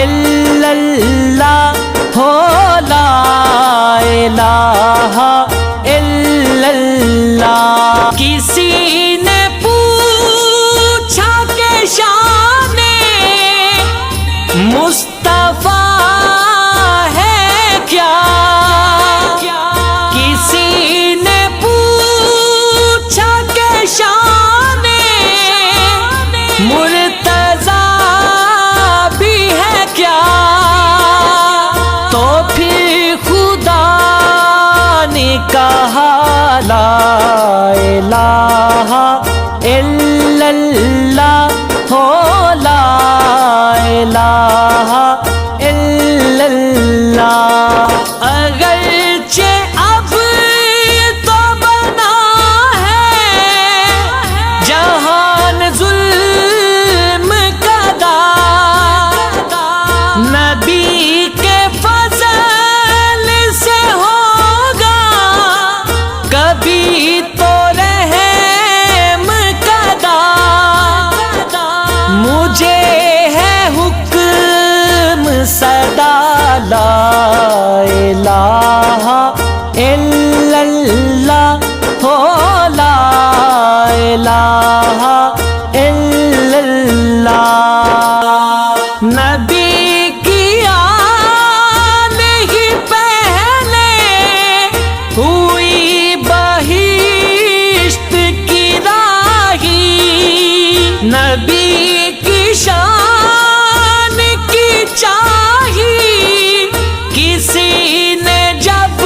الا اللہ ہو لا الہ الا اللہ۔ کسی نے پوچھا کہ شان مصطفیٰ ہے کیا، کسی نے پوچھا کہ شان مرتضیٰ بھی ہے کیا، تو پھر خدا نے کہا لا الہ الا اللہ ہو لا الہ الا اللہ۔ اگرچہ اب تو بنا ہے جہان ظلم کا دار، نبی کے فضل سے ہوگا کبھی تو رحم کا دار، مجھے ہے حکم صدا لا الہ الا اللہ ہو لا الہ الا اللہ۔ نبی کی آل ہی پہلے ہوئی بہشت کی راہی، نبی کی شان کی چاہی کسی نے جب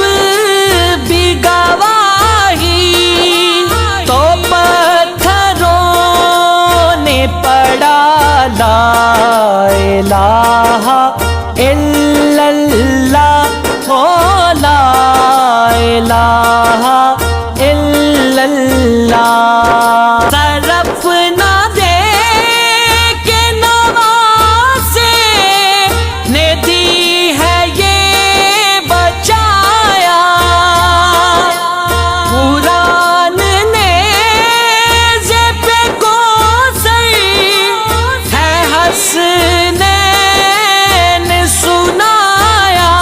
بھی گواہی، تو پتھروں نے پڑھا لا الہ الا اللہ ہو لا الہ الا اللہ۔ طرف نہ دے کے نوازے نے دی ہے یہ بچایا، قرآن نے پہ کوثر ہے حسنین سنایا،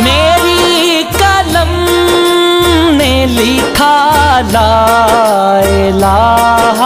میری قلم نے لکھا لا الہ